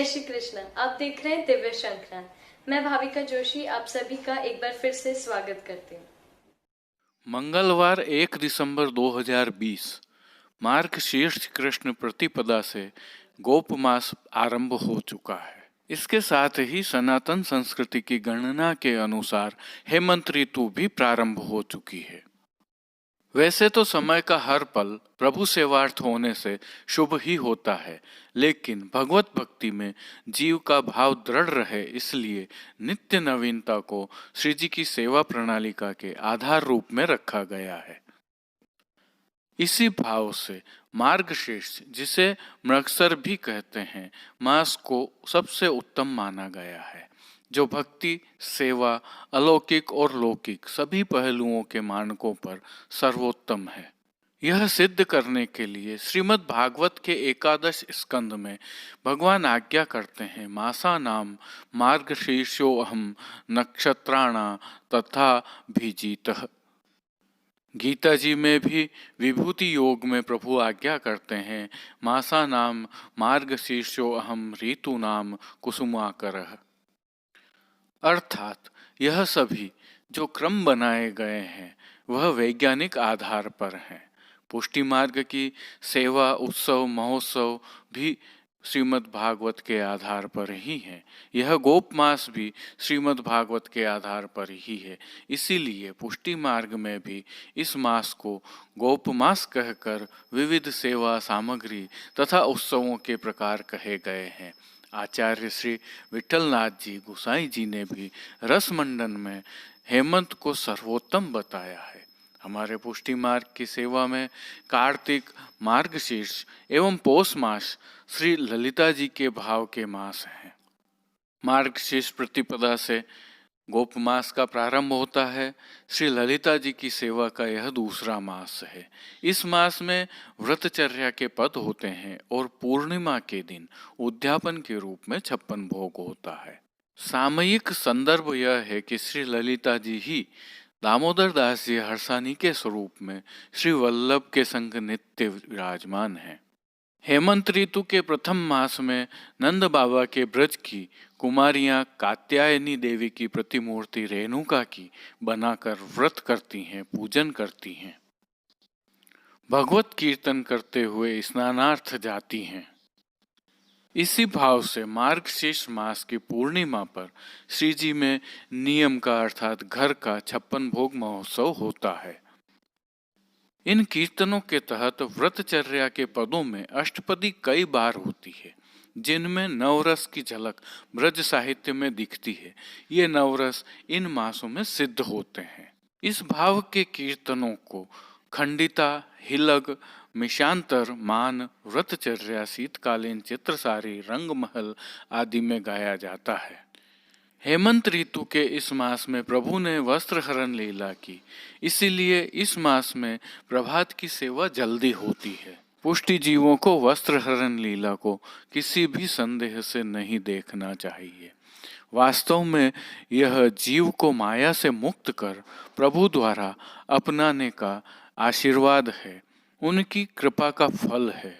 श्री कृष्ण। आप देख रहे हैं दिव्य शंखनाद। मैं भाविका जोशी आप सभी का एक बार फिर से स्वागत करती हूँ। मंगलवार 1 दिसंबर 2020 मार्ग शीर्ष कृष्ण प्रतिपदा से गोप मास आरंभ हो चुका है। इसके साथ ही सनातन संस्कृति की गणना के अनुसार हेमंत ऋतु भी प्रारंभ हो चुकी है। वैसे तो समय का हर पल प्रभु सेवार्थ होने से शुभ ही होता है, लेकिन भगवत भक्ति में जीव का भाव दृढ़ रहे इसलिए नित्य नवीनता को श्री जी की सेवा प्रणालिका के आधार रूप में रखा गया है। इसी भाव से मार्गशीर्ष, जिसे मृगसर भी कहते हैं, मास को सबसे उत्तम माना गया है, जो भक्ति, सेवा, अलौकिक और लौकिक सभी पहलुओं के मानकों पर सर्वोत्तम है। यह सिद्ध करने के लिए श्रीमद् भागवत के एकादश स्कंद में भगवान आज्ञा करते हैं, मासा नाम मार्गशीर्षो अहम नक्षत्राणा तथा भीजितः। गीता जी में भी विभूति योग में प्रभु आज्ञा करते हैं, मासा नाम मार्गशीर्षो अहम ऋतु नाम कुसुमाकरः। अर्थात यह सभी जो क्रम बनाए गए हैं वह वैज्ञानिक आधार पर हैं। पुष्टि मार्ग की सेवा, उत्सव, महोत्सव भी श्रीमद् भागवत के आधार पर ही है। यह गोप मास भी श्रीमद् भागवत के आधार पर ही है। इसीलिए पुष्टि मार्ग में भी इस मास को गोप मास कहकर विविध सेवा सामग्री तथा उत्सवों के प्रकार कहे गए हैं। आचार्य श्री विठलनाथ जी गोसाई जी ने भी रसमंडन में हेमंत को सर्वोत्तम बताया है। हमारे पुष्टि मार्ग की सेवा में कार्तिक, मार्गशीर्ष एवं पौष मास श्री ललिता जी के भाव के मास हैं। मार्गशीर्ष प्रतिपदा से गोप मास का प्रारंभ होता है। श्री ललिता जी की सेवा का यह दूसरा मास है। इस मास में व्रतचर्या के पद होते हैं और पूर्णिमा के दिन उद्यापन के रूप में 56 भोग होता है। सामयिक संदर्भ यह है कि श्री ललिता जी ही दामोदर दास जी हर्षानी के स्वरूप में श्री वल्लभ के संग नित्य विराजमान है। हेमंत ऋतु के प्रथम मास में नंद बाबा के ब्रज की कुमारियां कात्यायनी देवी की प्रतिमूर्ति रेणुका की बनाकर व्रत करती हैं, पूजन करती हैं, भगवत कीर्तन करते हुए स्नानार्थ जाती हैं। इसी भाव से मार्गशीर्ष मास की पूर्णिमा पर श्री जी में नियम का अर्थात घर का 56 भोग महोत्सव होता है। इन कीर्तनों के तहत व्रतचर्या के पदों में अष्टपदी कई बार होती है, जिनमें नवरस की झलक ब्रज साहित्य में दिखती है। ये नवरस इन मासों में सिद्ध होते हैं। इस भाव के कीर्तनों को खंडिता, हिलग, मिशांतर, मान, व्रतचर्या, शीतकालीन चित्रसारी, रंगमहल आदि में गाया जाता है। हेमंत ऋतु के इस मास में प्रभु ने वस्त्रहरण लीला की, इसीलिए इस मास में प्रभात की सेवा जल्दी होती है। पुष्टि जीवों को वस्त्रहरण लीला को किसी भी संदेह से नहीं देखना चाहिए। वास्तव में यह जीव को माया से मुक्त कर प्रभु द्वारा अपनाने का आशीर्वाद है, उनकी कृपा का फल है।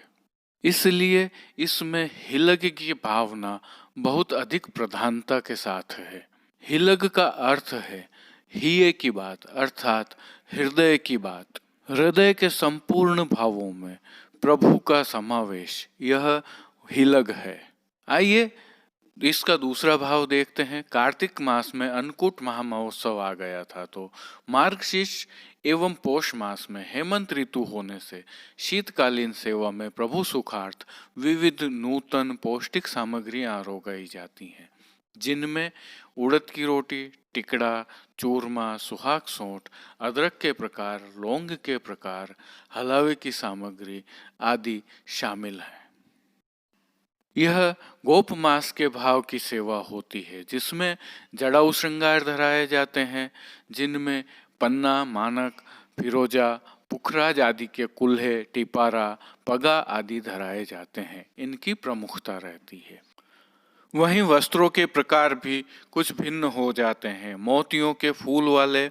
इसलिए इसमें हिलग की भावना बहुत अधिक प्रधानता के साथ है। हिलग का अर्थ है हिये की बात, अर्थात हृदय की बात। हृदय के संपूर्ण भावों में प्रभु का समावेश, यह हिलग है। आइए इसका दूसरा भाव देखते हैं। कार्तिक मास में अन्नकूट महामहोत्सव आ गया था, तो मार्गशीर्ष एवं पौष मास में हेमंत ऋतु होने से शीतकालीन सेवा में प्रभु सुखार्थ विविध नूतन पौष्टिक सामग्रियां आरोगाई जाती हैं, जिनमें उड़द की रोटी, टिकड़ा, चूरमा, सुहाग सौंठ, अदरक के प्रकार, लौंग के प्रकार, हलवे की सामग्री आदि शामिल हैं। यह गोप मास के भाव की सेवा होती है, जिसमें जड़ाऊ श्रृंगार धराए जाते हैं, जिनमें पन्ना, मानक, फिरोजा, पुखराज आदि के कुल्हे, टिपारा, पगा आदि धराए जाते हैं। इनकी प्रमुखता रहती है। वहीं वस्त्रों के प्रकार भी कुछ भिन्न हो जाते हैं। मोतियों के फूल वाले,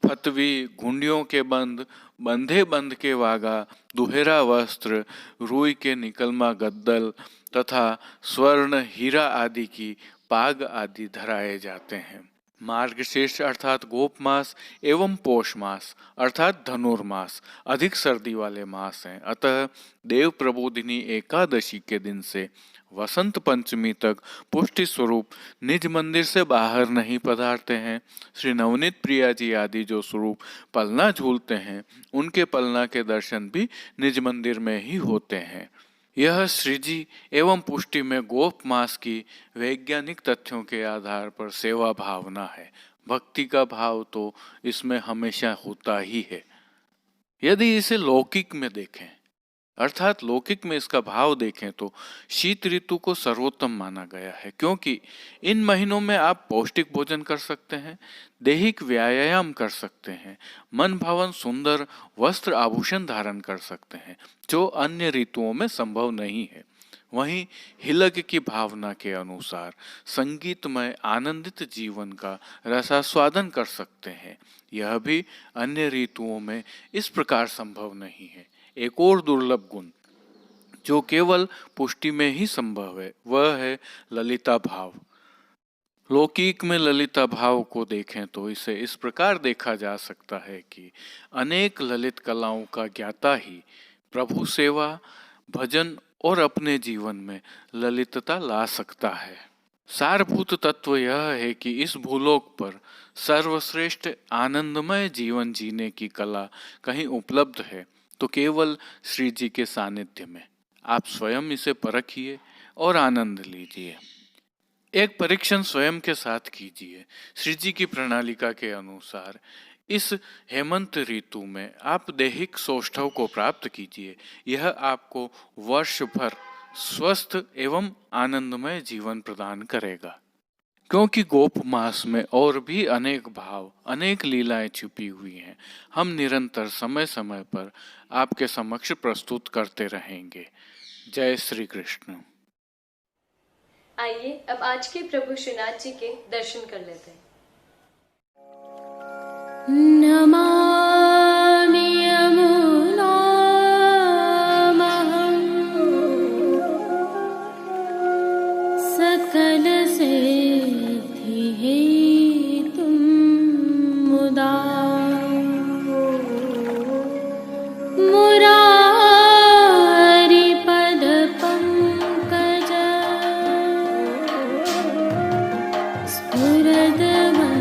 फतवी, घुंडियों के बंद, बंधे बंध के वागा, दुहेरा वस्त्र, रुई के निकलमा गद्दल तथा स्वर्ण, हीरा आदि की पाग आदि धराए जाते हैं। मार्गशीर्ष अर्थात गोप मास एवं पोष मास अर्थात धनुर्मास अधिक सर्दी वाले मास हैं। अतः देव प्रबोधिनी एकादशी के दिन से वसंत पंचमी तक पुष्टि स्वरूप निज मंदिर से बाहर नहीं पधारते हैं। श्री नवनीत प्रिया जी आदि जो स्वरूप पलना झूलते हैं, उनके पलना के दर्शन भी निज मंदिर में ही होते हैं। यह श्रीजी एवं पुष्टि में गोप मास की वैज्ञानिक तथ्यों के आधार पर सेवा भावना है। भक्ति का भाव तो इसमें हमेशा होता ही है। यदि इसे लौकिक में देखें अर्थात लौकिक में इसका भाव देखें तो शीत ऋतु को सर्वोत्तम माना गया है, क्योंकि इन महीनों में आप पौष्टिक भोजन कर सकते हैं, दैहिक व्यायाम कर सकते हैं, मन भावन सुंदर वस्त्र आभूषण धारण कर सकते हैं, जो अन्य ऋतुओं में संभव नहीं है। वहीं हिलक की भावना के अनुसार संगीतमय आनंदित जीवन का रसास्वादन कर सकते हैं। यह भी अन्य ऋतुओं में इस प्रकार संभव नहीं है। एक और दुर्लभ गुण जो केवल पुष्टि में ही संभव है, वह है ललिता भाव। लौकिक में ललिता भाव को देखें तो इसे इस प्रकार देखा जा सकता है कि अनेक ललित कलाओं का ज्ञाता ही प्रभु सेवा, भजन और अपने जीवन में ललितता ला सकता है। सारभूत तत्व यह है कि इस भूलोक पर सर्वश्रेष्ठ आनंदमय जीवन जीने की कला कहीं उपलब्ध है तो केवल श्री जी के सानिध्य में। आप स्वयं इसे परखिए और आनंद लीजिए। एक परीक्षण स्वयं के साथ कीजिए। श्री जी की प्रणालिका के अनुसार इस हेमंत ऋतु में आप दैहिक सौष्ठव को प्राप्त कीजिए। यह आपको वर्ष भर स्वस्थ एवं आनंदमय जीवन प्रदान करेगा, क्योंकि गोप मास में और भी अनेक भाव, अनेक लीलाएं छुपी हुई हैं। हम निरंतर समय समय पर आपके समक्ष प्रस्तुत करते रहेंगे। जय श्री कृष्ण। आइए अब आज के प्रभु श्रीनाथ जी के दर्शन कर लेते हैं। नमामि यमुनामहं सकलसिद्धिहेतुं मुदा मुरारिपदपङ्कज स्फुरदवन्दरे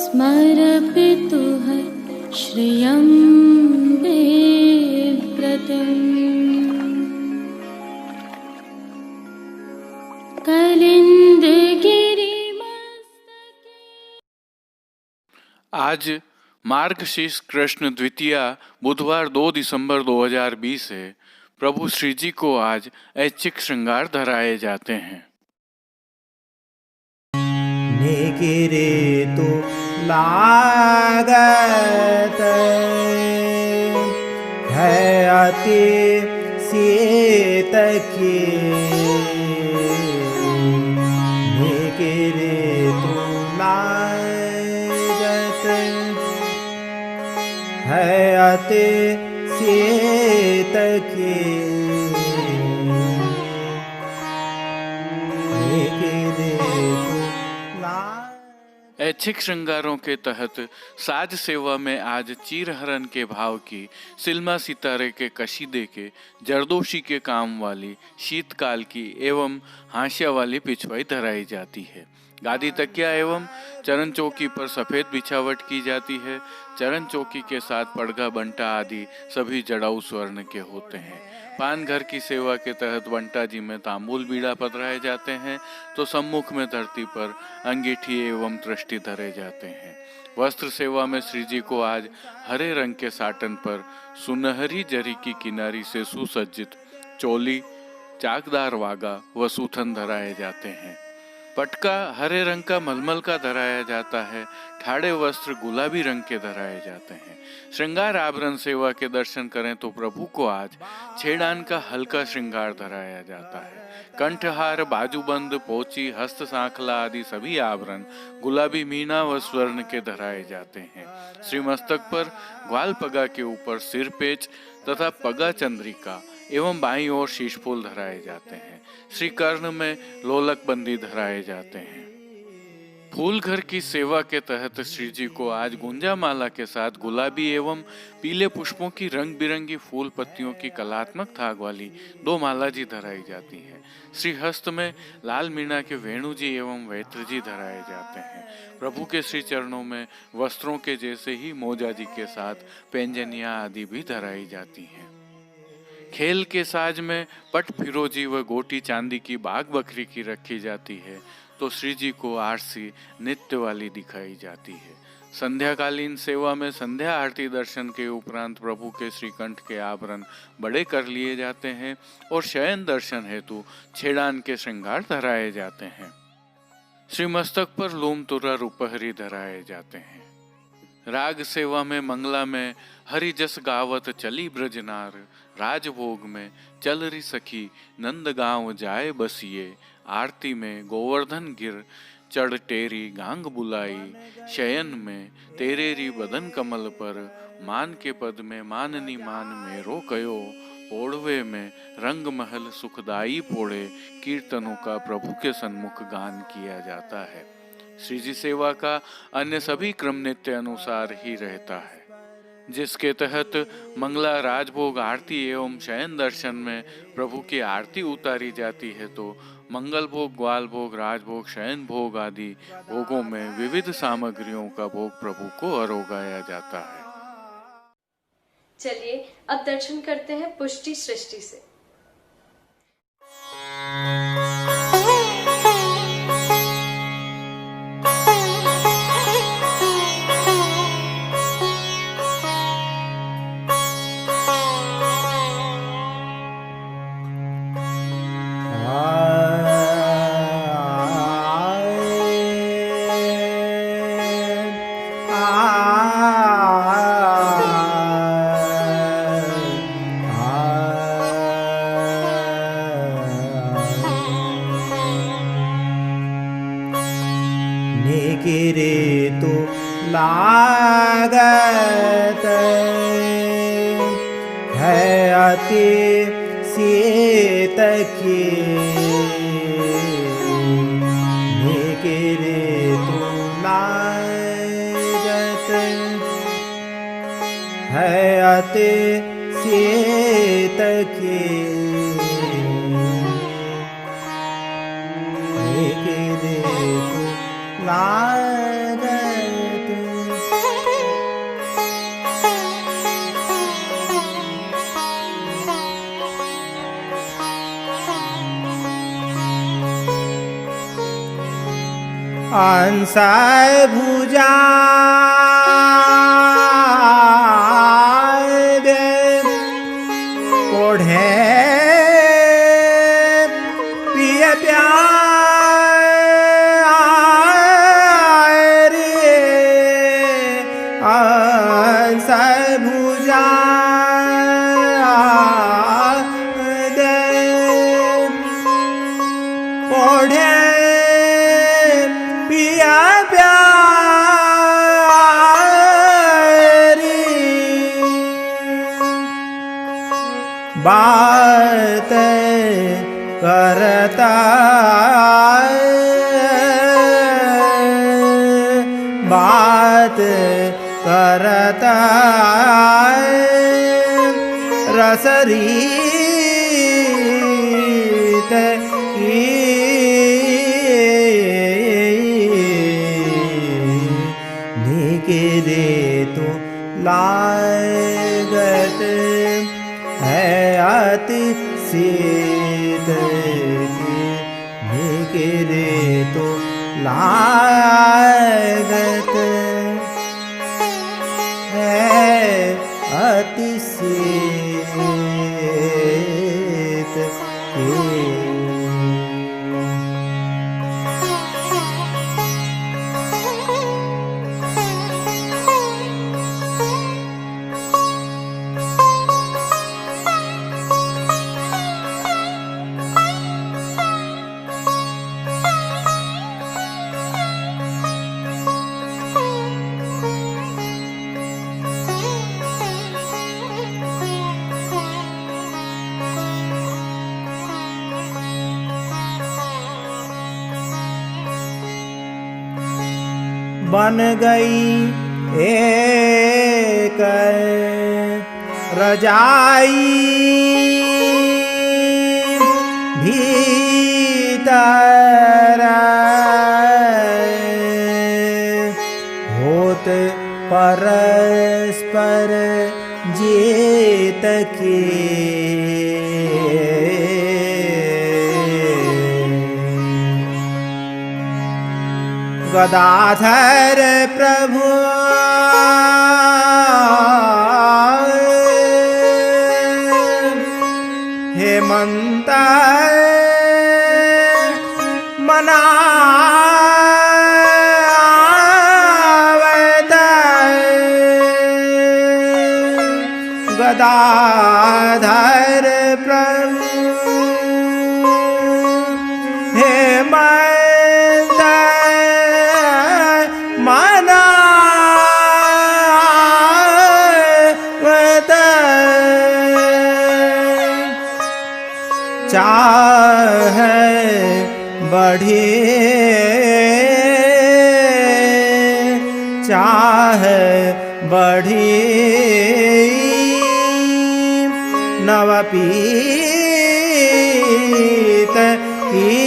स्मरपितुः श्रियं बिभ्रतिम् कलिन्दगिरिमस्तके। आज मार्गशीर्ष कृष्ण द्वितीया बुधवार 2 दिसंबर 2020 है। प्रभु श्री जी को आज ऐच्छिक श्रृंगार धराए जाते हैं। निगिरे तो लागत है अति शीत की, निगिरे तो लागत है अति शीत की, निगिरे तो ऐच्छिक श्रृंगारों के तहत साज सेवा में आज चीरहरण के भाव की, सिल्मा सितारे के कशीदे के, जरदोशी के काम वाली, शीतकाल की एवं हाशिया वाली पिछवाई धराई जाती है। गादी तकिया एवं चरण चौकी पर सफेद बिछावट की जाती है। चरण चौकी के साथ पड़गा, बंटा आदि सभी जड़ाऊ स्वर्ण के होते हैं। पान घर की सेवा के तहत बंटा जी में तांबूल बीड़ा पधराए जाते हैं तो सम्मुख में धरती पर अंगीठी एवं तृष्टि धरे जाते हैं। वस्त्र सेवा में श्री जी को आज हरे रंग के साटन पर सुनहरी जरी की किनारी से सुसज्जित चोली, चाकदार वागा व सूथन धराए जाते हैं। पटका हरे रंग का मलमल का धराया जाता है। ठाड़े वस्त्र गुलाबी रंग के धराए जाते हैं। श्रृंगार आभरण सेवा के दर्शन करें तो प्रभु को आज छेड़ान का हल्का श्रृंगार धराया जाता है। कंठहार, बाजूबंद, पोची, हस्त सांखला आदि सभी आभरण गुलाबी मीना व स्वर्ण के धराए जाते हैं। श्री मस्तक पर ग्वाल पगा के ऊपर सिरपेच तथा पगा चंद्रिका एवं बाईं ओर शीशफूल धराए जाते हैं। श्री कर्ण में लोलक बंदी धराए जाते हैं। फूल घर की सेवा के तहत श्री जी को आज गुंजा माला के साथ गुलाबी एवं पीले पुष्पों की रंग बिरंगी फूल पत्तियों की कलात्मक थाग वाली 2 माला जी धराई जाती है। श्री हस्त में लाल मीणा के वेणु जी एवं वैत्र जी धराए जाते हैं। प्रभु के श्री चरणों में वस्त्रों के जैसे ही मोजा जी के साथ पैंजनिया आदि भी धराई जाती हैं। खेल के साज में पट फिरोजी व गोटी चांदी की बाग बकरी की रखी जाती है तो श्री जी को आरसी नित्य वाली दिखाई जाती है। संध्याकालीन सेवा में संध्या आरती दर्शन के उपरांत प्रभु के श्रीकंठ के आभरण बड़े कर लिए जाते हैं और शयन दर्शन हेतु छेड़ान के श्रृंगार धराए जाते हैं। श्री मस्तक पर लोम तुरा रुपहरी धराए जाते हैं। राग सेवा में मंगला में हरि जस गावत चली ब्रजनार, राजभोग में चल री सखी नंद गांव जाए बसिए, आरती में गोवर्धन गिर चढ़ टेरी गांग बुलाई, शयन में तेरे री बदन कमल पर, मान के पद में माननी मान मेरो कयो, पोड़वे में रंग महल सुखदाई पोड़े, कीर्तनों का प्रभु के सन्मुख गान किया जाता है। श्री जी सेवा का अन्य सभी क्रम नित्य अनुसार ही रहता है, जिसके तहत मंगला, राजभोग, आरती एवं शयन दर्शन में प्रभु की आरती उतारी जाती है तो मंगल भोग, ग्वाल भोग, राजभोग, शयन भोग आदि भोगों में विविध सामग्रियों का भोग प्रभु को अरोगाया जाता है। चलिए अब दर्शन करते हैं पुष्टि सृष्टि से। निकिरेतु लागत है अति सीत की, निकिरेतु लागत है अति सीत की, निकिरेतु लागत। अंसाय भुजा दे ओढ़े पिय प्यार रे, अंसाय भुजा दे ओढ़े पिया प्यारी, बात करता बात करता रसरीत की, निकिरे तो लागत है अति शीत की, निकिरे तो लागत है अति शीत की। बन गई एक रजाई भीतर, होत परस्पर जेत के, गदाधर प्रभु हेमंत मनावत, गदाधर प्रभु हेमंत मनावत, चाहे बढ़े चाहे बढ़े नवपीत की,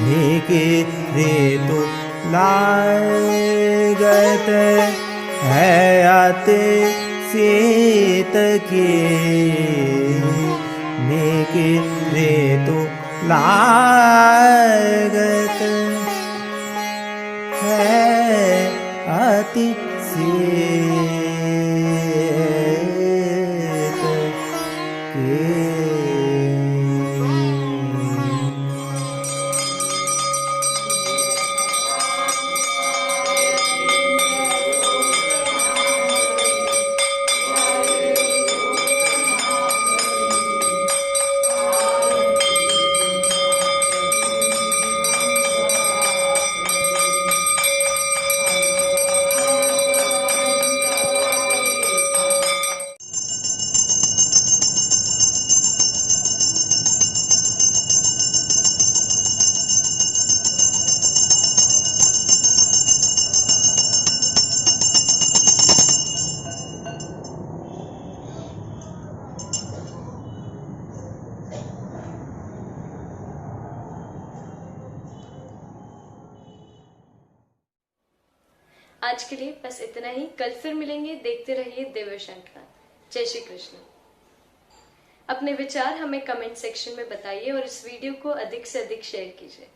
निकिरे तो लागत है अति शीत की, निकिरे तो लागत है अति शीत की। आज के लिए बस इतना ही। कल फिर मिलेंगे। देखते रहिए दिव्य शंखनाद। जय श्री कृष्ण। अपने विचार हमें कमेंट सेक्शन में बताइए और इस वीडियो को अधिक से अधिक शेयर कीजिए।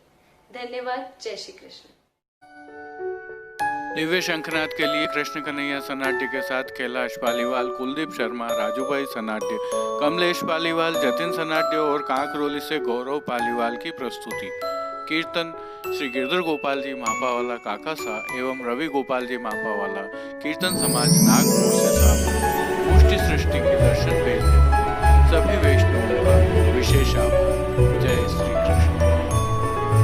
धन्यवाद। जय श्री कृष्ण। दिव्य शंखनाद के लिए कृष्ण कन्हैया सनाट्य के साथ कैलाश पालीवाल, कुलदीप शर्मा, राजूभाई सनाट्य, कमलेश पालीवाल, जतिन सनाट्य और कांकरोली से गौरव पालीवाल की प्रस्तुति। कीर्तन श्री गिरधर गोपाल जी मापावाला काकासा एवं रवि गोपाल जी मापावाला, कीर्तन समाज नागपुर से साहब। पुष्टि सृष्टि के दर्शन